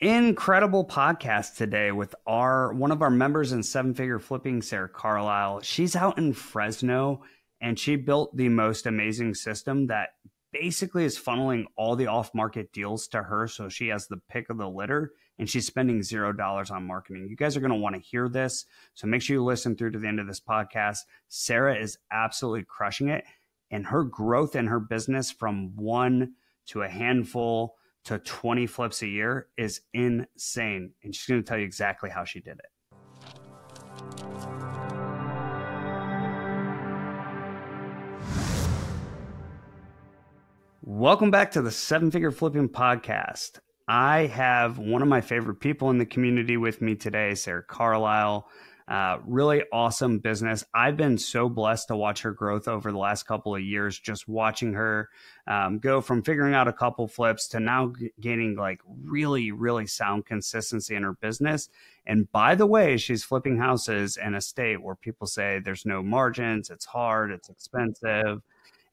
Incredible podcast today with our one of our members in Seven Figure Flipping, Sarah Carlyle. She's out in Fresno and she built the most amazing system that basically is funneling all the off-market deals to her, so she has the pick of the litter and she's spending $0 on marketing. You guys are going to want to hear this, so make sure you listen through to the end of this podcast. Sarah is absolutely crushing it, and her growth in her business from one to a handful to 20 flips a year is insane. And she's going to tell you exactly how she did it. Welcome back to the Seven Figure Flipping Podcast. I have one of my favorite people in the community with me today, Sarah Carlyle. Really awesome business. I've been so blessed to watch her growth over the last couple of years, just watching her go from figuring out a couple flips to now gaining like really, really sound consistency in her business. And by the way, she's flipping houses in a state where people say there's no margins, it's hard, it's expensive.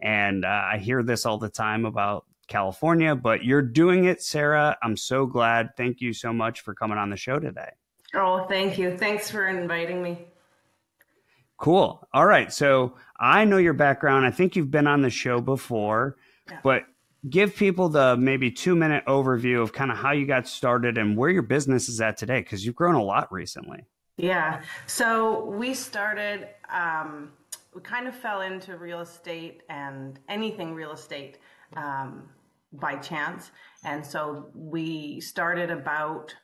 And I hear this all the time about California, but you're doing it, Sarah. I'm so glad. Thank you so much for coming on the show today. Oh, thank you. Thanks for inviting me. Cool. All right. So I know your background. I think you've been on the show before, but give people the maybe 2-minute overview of kind of how you got started and where your business is at today, because you've grown a lot recently. Yeah. So we started, we kind of fell into real estate and anything real estate by chance. And so we started about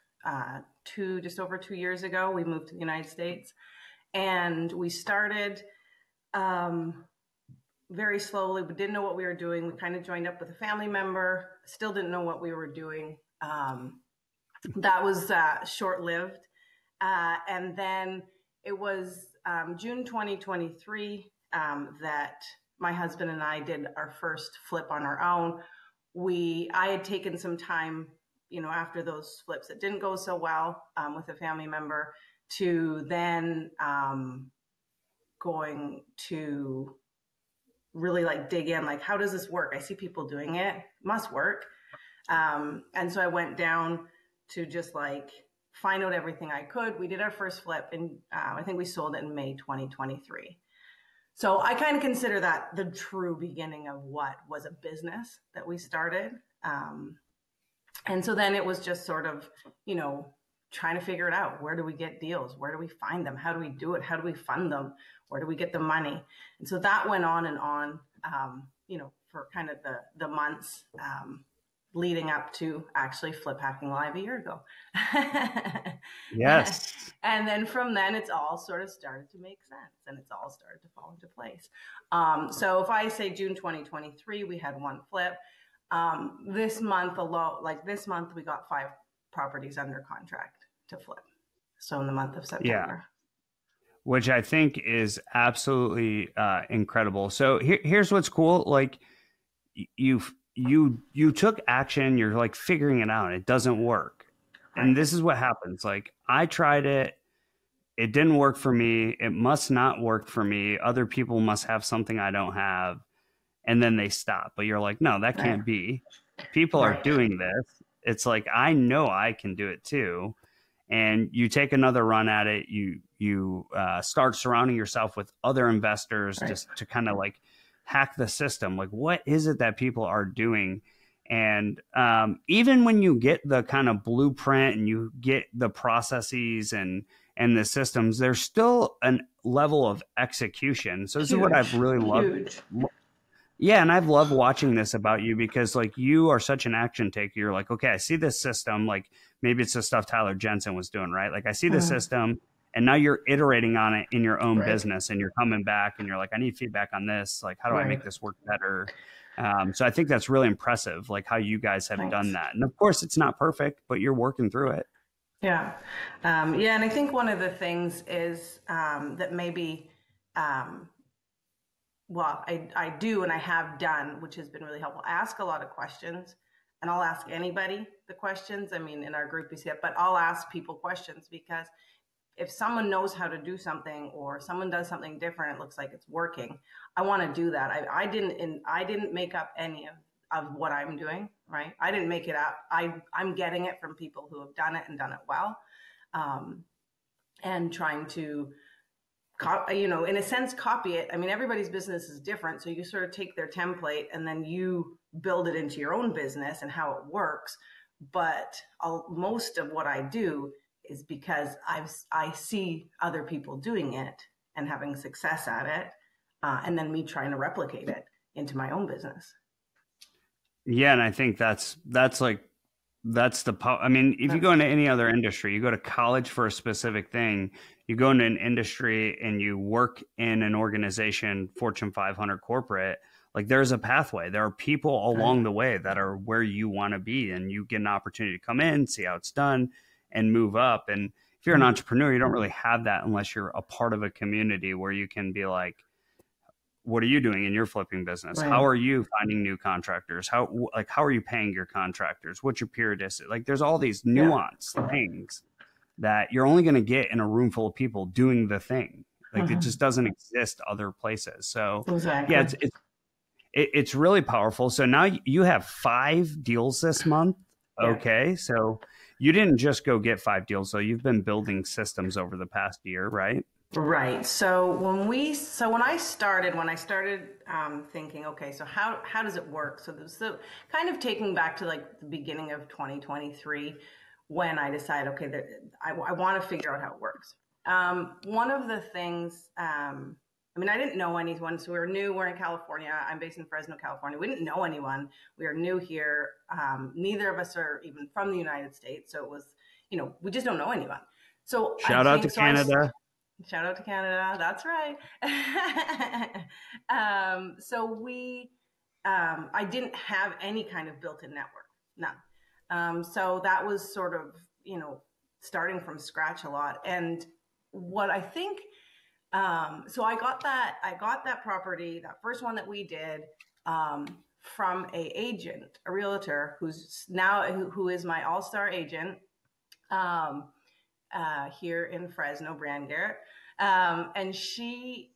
just over 2 years ago. We moved to the United States, and we started very slowly. We didn't know what we were doing. We kind of joined up with a family member, still didn't know what we were doing. That was short-lived. And then it was June 2023 that my husband and I did our first flip on our own. I had taken some time, after those flips that didn't go so well with a family member, to then going to really dig in, how does this work? I see people doing it, must work. And so I went down to just find out everything I could. We did our first flip, and I think we sold it in May 2023. So I kind of consider that the true beginning of what was a business that we started. And so then it was just sort of, trying to figure it out. Where do we get deals? Where do we find them? How do we do it? How do we fund them? Where do we get the money? And so that went on and on, for kind of the months leading up to actually Flip Hacking Live a year ago. Yes. And then from then, it's all sort of started to make sense, and it's all started to fall into place. So if I say June 2023, we had one flip. This month alone, this month, we got 5 properties under contract to flip. So in the month of September. Yeah. Which I think is absolutely incredible. So here's what's cool. You took action, you're figuring it out. It doesn't work. Right. And this is what happens. I tried it. It didn't work for me. It must not work for me. Other people must have something I don't have. And then they stop. But you're like, no, that can't be. People are doing this. It's I know I can do it too. And you take another run at it. You start surrounding yourself with other investors just to kind of hack the system. What is it that people are doing? And even when you get the kind of blueprint and you get the processes and the systems, there's still a level of execution. So this is what I've really loved. Yeah, and I've loved watching this about you because you are such an action taker. You're okay, I see this system. Maybe it's the stuff Tyler Jensen was doing, right? I see the system, and now you're iterating on it in your own business, and you're coming back and you're I need feedback on this. How do I make this work better? So I think that's really impressive, how you guys have done that. And of course, it's not perfect, but you're working through it. Yeah. And I think one of the things is that maybe, I do, and I have done, which has been really helpful. I ask a lot of questions, and I'll ask anybody the questions. I mean, in our group, you see it, but I'll ask people questions because if someone knows how to do something or someone does something different, it looks like it's working. I want to do that. I didn't make up any of what I'm doing. right? I didn't make it up. I'm getting it from people who have done it and done it well, and trying to, in a sense, copy it. I mean, everybody's business is different. So you sort of take their template and then you build it into your own business and how it works. But most of what I do is because I see other people doing it and having success at it, and then me trying to replicate it into my own business. Yeah, and I think that's the I mean, if you go into any other industry, you go to college for a specific thing, you go into an industry and you work in an organization, Fortune 500 corporate, like there's a pathway. There are people along the way that are where you want to be, and you get an opportunity to come in, see how it's done, and move up. And if you're an entrepreneur, you don't really have that unless you're a part of a community where you can be like, what are you doing in your flipping business? Right. How are you finding new contractors? How are you paying your contractors? What's your periodicity? Like there's all these nuanced things that you're only going to get in a room full of people doing the thing. Like it just doesn't exist other places. So yeah, it's really powerful. So now you have 5 deals this month. Okay. So you didn't just go get 5 deals. So you've been building systems over the past year, right? Right. So when I started thinking, okay, so how does it work? So kind of taking back to like the beginning of 2023, when I decided, okay, that I want to figure out how it works. One of the things, I mean, I didn't know anyone, so we were new. We're in California. I'm based in Fresno, California. We didn't know anyone. We are new here. Neither of us are even from the United States. So it was, we just don't know anyone. So shout out to Canada. Shout out to Canada. That's right. I didn't have any kind of built-in network, none. So that was sort of, starting from scratch a lot. And what I think, so I got that property, that first one that we did, from a realtor who is my all-star agent, here in Fresno, Brand Garrett. And she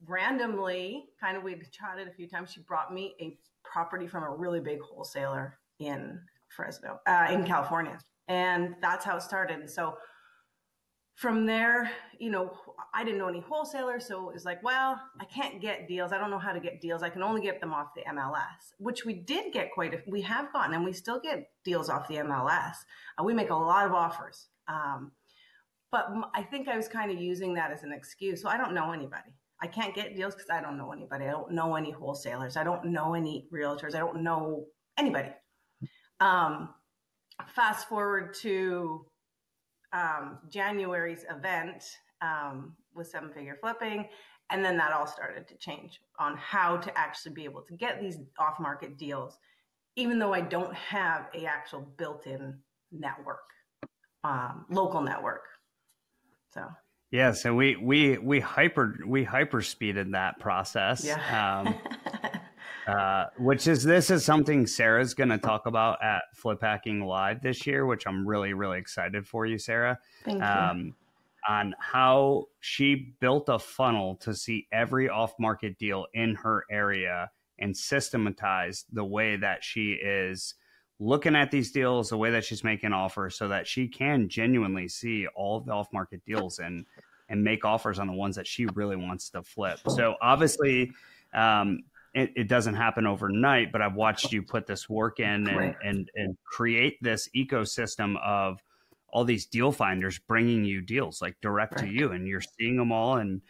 randomly, kind of, we'd chatted a few times, she brought me a property from a really big wholesaler in Fresno, in California. And that's how it started. And so from there, I didn't know any wholesalers. So it was like, well, I can't get deals. I don't know how to get deals. I can only get them off the MLS, which we did get we have gotten, and we still get deals off the MLS. We make a lot of offers. But I think I was kind of using that as an excuse. So I don't know anybody. I can't get deals because I don't know anybody. I don't know any wholesalers. I don't know any realtors. I don't know anybody. Fast forward to January's event with 7-Figure Flipping. And then that all started to change on how to actually be able to get these off-market deals, even though I don't have a actual built-in network, local network. So yeah, so we hyper speeded that process. Yeah. This is something Sarah's going to talk about at Flip Hacking Live this year, which I'm really, really excited for you, Sarah. Thank you. On how she built a funnel to see every off-market deal in her area and systematized the way that she is looking at these deals, the way that she's making offers, so that she can genuinely see all of the off-market deals and make offers on the ones that she really wants to flip. So obviously, it doesn't happen overnight, but I've watched you put this work in and create this ecosystem of all these deal finders bringing you deals like direct to you, and you're seeing them all. And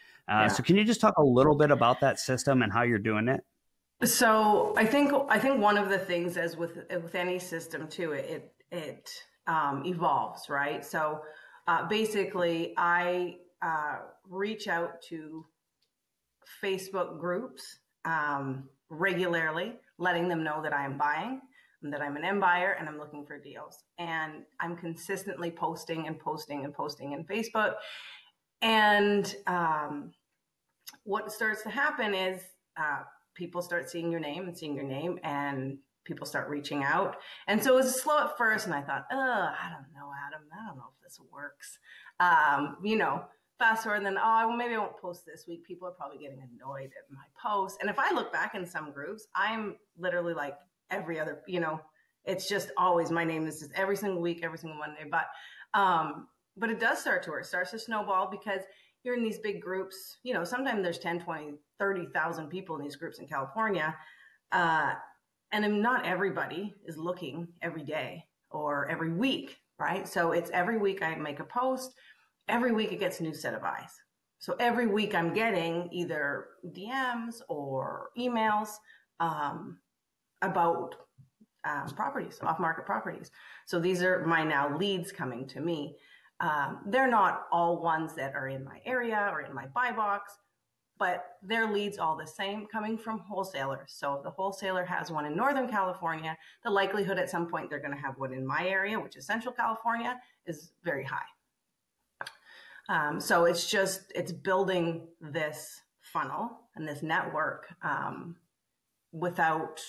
so can you just talk a little bit about that system and how you're doing it? So I think one of the things, as with any system too, it evolves, right? So basically I reach out to Facebook groups regularly, letting them know that I am buying and that I'm an end buyer and I'm looking for deals. And I'm consistently posting in Facebook. And what starts to happen is people start seeing your name, and people start reaching out. And so it was slow at first, and I thought, I don't know, Adam. I don't know if this works. Fast forward, and then, maybe I won't post this week. People are probably getting annoyed at my posts. And if I look back in some groups, I'm literally like every other It's just always my name. This is every single week, every single Monday. But it does start to work. It starts to snowball because you're in these big groups. You know, sometimes there's 10, 20, 30,000 people in these groups in California. And not everybody is looking every day or every week, right? So it's every week I make a post. Every week it gets a new set of eyes. So every week I'm getting either DMs or emails about properties, off-market properties. So these are my now leads coming to me. They're not all ones that are in my area or in my buy box, but their leads all the same, coming from wholesalers. So if the wholesaler has one in Northern California, the likelihood at some point they're going to have one in my area, which is Central California, is very high. So it's building this funnel and this network without,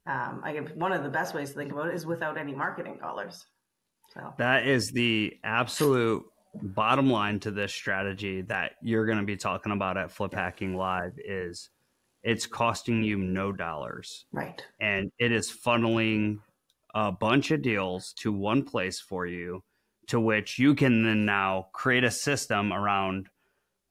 I guess one of the best ways to think about it is without any marketing dollars. So that is the absolute bottom line to this strategy that you're going to be talking about at Flip Hacking Live. Is it's costing you no dollars. Right. And it is funneling a bunch of deals to one place for you, to which you can then now create a system around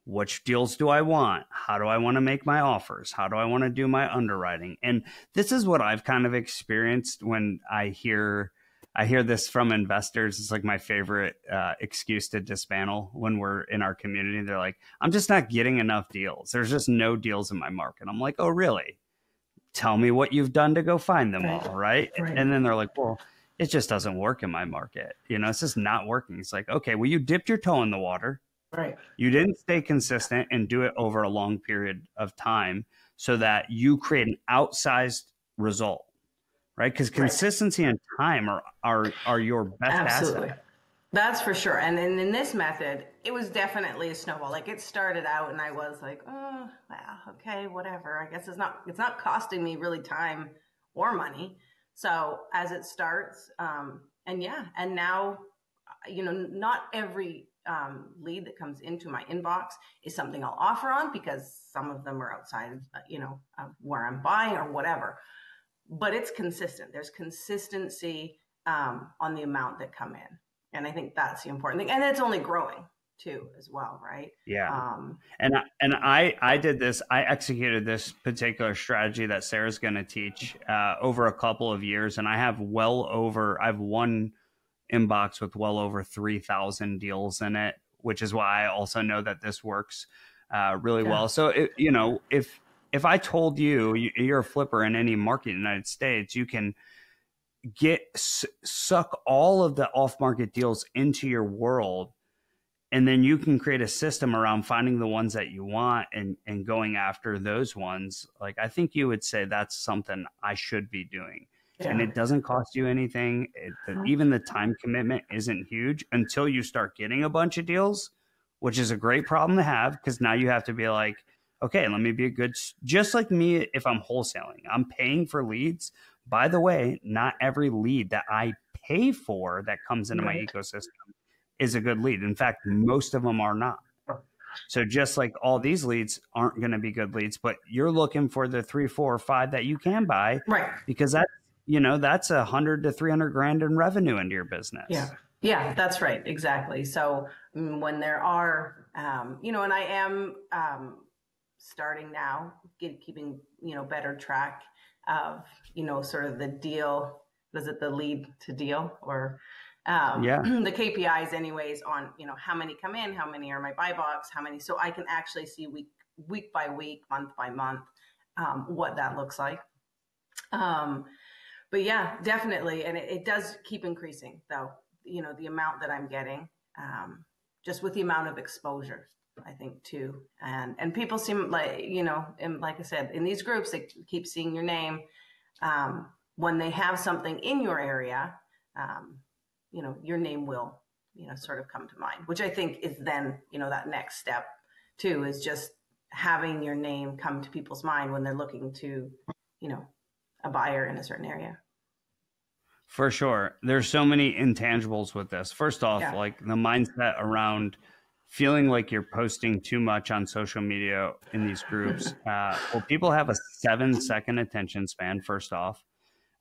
which deals do I want? How do I want to make my offers? How do I want to do my underwriting? And this is what I've kind of experienced when I hear this from investors. It's like my favorite excuse to dismantle when we're in our community. They're like, I'm just not getting enough deals. There's just no deals in my market. I'm like, oh, really? Tell me what you've done to go find them all, right? And then they're like, well, it just doesn't work in my market. You know, it's just not working. It's like, okay, well, you dipped your toe in the water. Right. You didn't stay consistent and do it over a long period of time so that you create an outsized result. Right? Because consistency and time are your best asset. That's for sure. And in this method, it was definitely a snowball. Like it started out and I was like, oh, well, okay, whatever. I guess it's not costing me really time or money. So as it starts, and now, you know, not every lead that comes into my inbox is something I'll offer on, because some of them are outside, you know, of where I'm buying or whatever. But it's consistent. There's consistency on the amount that come in. And I think that's the important thing. And it's only growing too as well, right? Yeah. And I did this. I executed this particular strategy that Sarah's going to teach over a couple of years. And I have one inbox with well over 3,000 deals in it, which is why I also know that this works really well. So, you know, if I told you're a flipper in any market in the United States, you can suck all of the off-market deals into your world, and then you can create a system around finding the ones that you want and going after those ones. Like, I think you would say that's something I should be doing. Yeah. And it doesn't cost you anything. Even the time commitment isn't huge until you start getting a bunch of deals, which is a great problem to have, because now you have to be like, okay, let me be just like me. If I'm wholesaling, I'm paying for leads. By the way, not every lead that I pay for that comes into my ecosystem is a good lead. In fact, most of them are not. So just like all these leads aren't going to be good leads, but you're looking for the 3, 4, or 5 that you can buy, right? Because that's $100 to $300 in revenue into your business. Yeah, that's right. Exactly. So when there are, and I am, starting now, keeping, better track of, sort of the deal, was it the lead to deal or the KPIs anyways on, how many come in, how many are my buy box, how many, so I can actually see week by week, month by month, what that looks like. But yeah, definitely. And it does keep increasing though, the amount that I'm getting, just with the amount of exposure, I think too. And people seem like, and like I said, in these groups, they keep seeing your name. When they have something in your area, your name will, sort of come to mind, which I think is then, that next step too, is just having your name come to people's mind when they're looking to, a buyer in a certain area. For sure. There's so many intangibles with this. First off, like the mindset around feeling like you're posting too much on social media in these groups. Well, people have a 7-second attention span, first off.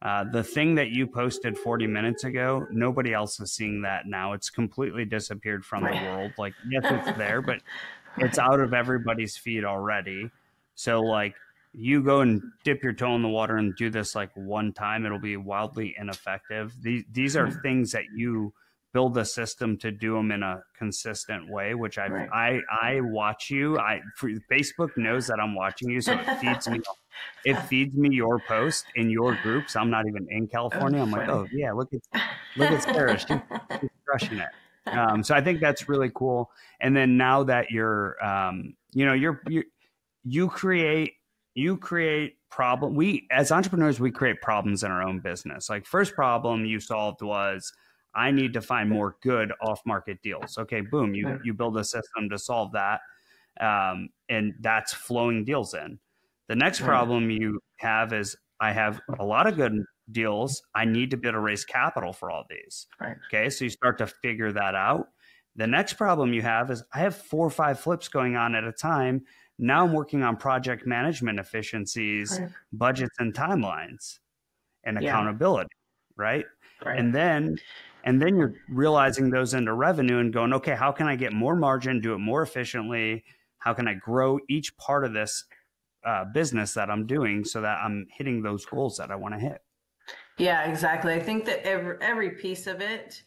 The thing that you posted 40 minutes ago, nobody else is seeing that now. It's completely disappeared from the world. Like, yes, it's there, but it's out of everybody's feed already. So like, you go and dip your toe in the water and do this like one time, it'll be wildly ineffective. These are things that you build a system to do them in a consistent way, which I watch you. Facebook knows that I'm watching you, so it feeds me your post in your groups. I'm not even in California. I'm like, oh yeah, look at Sarah, she's crushing it. So I think that's really cool. And then now that you're, you create problem. We as entrepreneurs, we create problems in our own business. Like, first problem you solved was, I need to find more good off-market deals. Okay, boom, you build a system to solve that, and that's flowing deals in. The next problem you have is, I have a lot of good deals. I need to be able to raise capital for all these. Right. Okay, so you start to figure that out. The next problem you have is, I have 4 or 5 flips going on at a time. Now I'm working on project management efficiencies, budgets and timelines, and accountability, right? And then you're realizing those into revenue and going, okay, how can I get more margin, do it more efficiently? How can I grow each part of this business that I'm doing so that I'm hitting those goals that I want to hit? Yeah, exactly. I think that every piece of it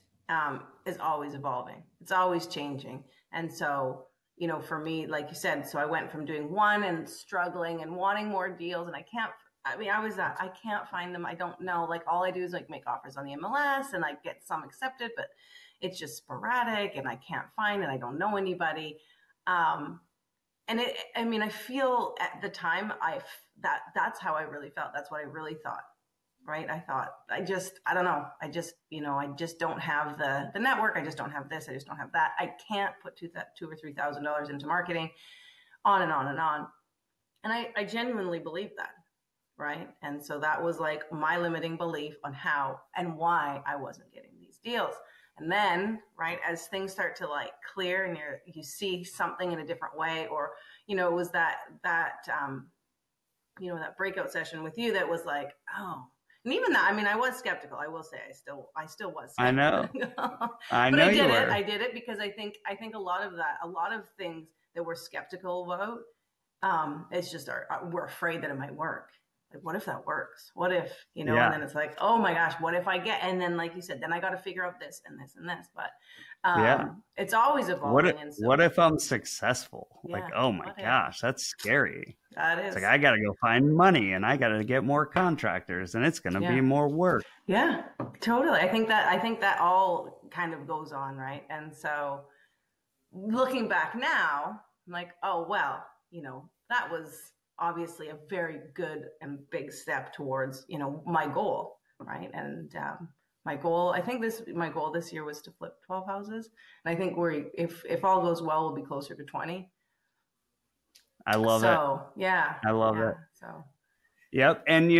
is always evolving. It's always changing. And so, for me, like you said, so I went from doing one and struggling and wanting more deals, and I can't find them. I don't know. Like, all I do is like make offers on the MLS, and I get some accepted, but it's just sporadic, and I can't find, and I don't know anybody. I feel at the time that's how I really felt. That's what I really thought. Right. I thought, I don't know. I just don't have the network. I just don't have this. I just don't have that. I can't put $2,000 or $3,000 into marketing, on and on and on. And I genuinely believe that. Right. And so that was like my limiting belief on how and why I wasn't getting these deals. And then, right, as things start to like clear and you see something in a different way, or, it was that breakout session with you that was like, oh. And even that, I was skeptical. I will say, I still was skeptical. I know. But I did it. I did it because I think a lot of things that we're skeptical about, it's just we're afraid that it might work. Like, what if that works? What if, and then it's like, oh my gosh, what if I get, and then like you said, then I got to figure out this and this and this, but it's always evolving. What if I'm successful? Like, oh my gosh, that's scary. That is. It's like, I got to go find money, and I got to get more contractors, and it's going to be more work. Yeah, totally. I think that all kind of goes on. Right. And so looking back now, I'm like, oh, well, that was obviously a very good and big step towards, my goal. Right. And, my goal this year was to flip 12 houses. And I think if all goes well, we'll be closer to 20. I love it. Yeah. I love it. So. Yep. And,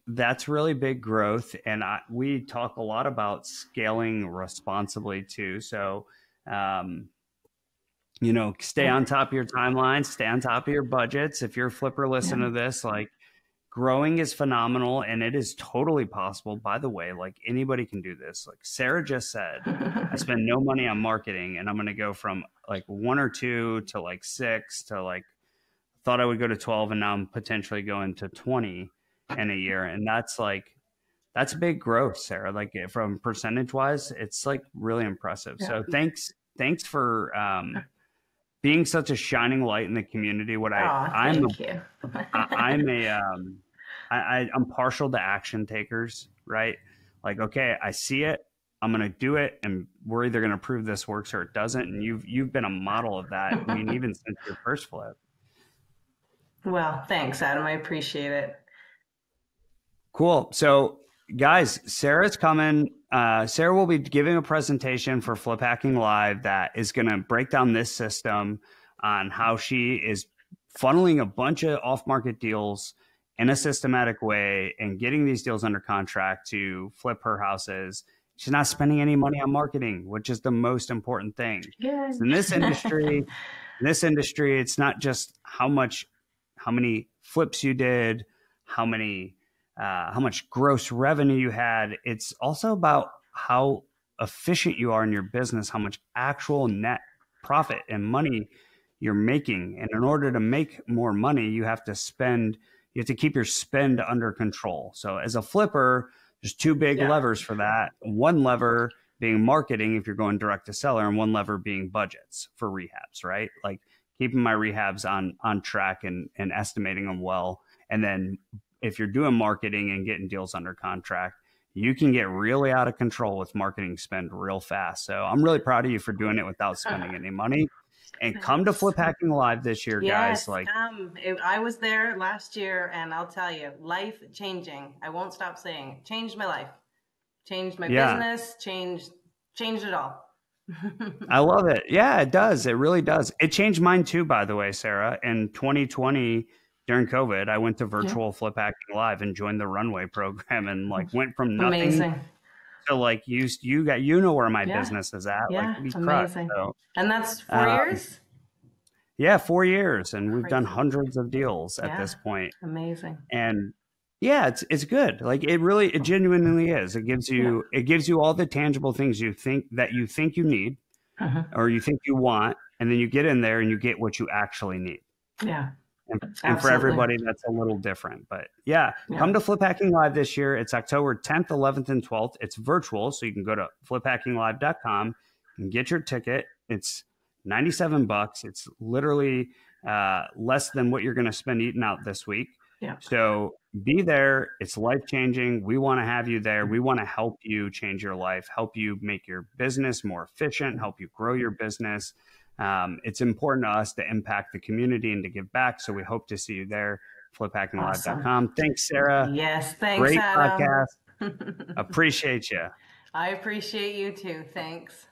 that's really big growth. And we talk a lot about scaling responsibly too. So, stay on top of your timelines, stay on top of your budgets. If you're a flipper, listen to this, like, growing is phenomenal, and it is totally possible. By the way, like, anybody can do this. Like Sarah just said, I spend no money on marketing, and I'm going to go from like 1 or 2 to like 6 to like, thought I would go to 12, and now I'm potentially going to 20 in a year. And that's big growth, Sarah. Like, from percentage wise, it's like really impressive. Yeah. So thanks for being such a shining light in the community. I'm partial to action takers, right? Like, okay, I see it, I'm going to do it, and we're either going to prove this works or it doesn't. And you've been a model of that. Even since your first flip. Well, thanks, Adam. I appreciate it. Cool. So guys, Sarah's coming. Sarah will be giving a presentation for Flip Hacking Live that is going to break down this system on how she is funneling a bunch of off-market deals in a systematic way and getting these deals under contract to flip her houses. She's not spending any money on marketing, which is the most important thing. Yes. In this industry, it's not just how many flips you did, how many how much gross revenue you had. It's also about how efficient you are in your business, how much actual net profit and money you're making. And in order to make more money, you have to keep your spend under control. So as a flipper, there's two big levers for that. One lever being marketing if you're going direct to seller, and one lever being budgets for rehabs, right? Like keeping my rehabs on track and estimating them well. And then if you're doing marketing and getting deals under contract, you can get really out of control with marketing spend real fast. So I'm really proud of you for doing it without spending any money. And come to Flip Hacking Live this year, guys. Like, I was there last year, and I'll tell you, life changing. I won't stop saying it. Changed my life, changed my business, changed it all. I love it. Yeah, it does. It really does. It changed mine too, by the way, Sarah. In 2020, during COVID, I went to virtual Flip Hacking Live and joined the Runway program, and like went from nothing to like you know where my business is at. Yeah, like, amazing. So, and that's 4 years. Yeah, 4 years, and we've done hundreds of deals at this point. Amazing. And yeah, it's good. Like it genuinely is. It gives you all the tangible things you think you need, or you think you want, and then you get in there and you get what you actually need. Yeah. And for everybody, that's a little different. But come to Flip Hacking Live this year. It's October 10th, 11th, and 12th. It's virtual, so you can go to fliphackinglive.com and get your ticket. It's $97. It's literally less than what you're going to spend eating out this week. Yeah. So be there. It's life-changing. We want to have you there. We want to help you change your life, help you make your business more efficient, help you grow your business. It's important to us to impact the community and to give back. So we hope to see you there. Fliphackinglive.com. Awesome. Thanks, Sarah. Yes, thanks, Great Adam. podcast. Appreciate you. I appreciate you too. Thanks.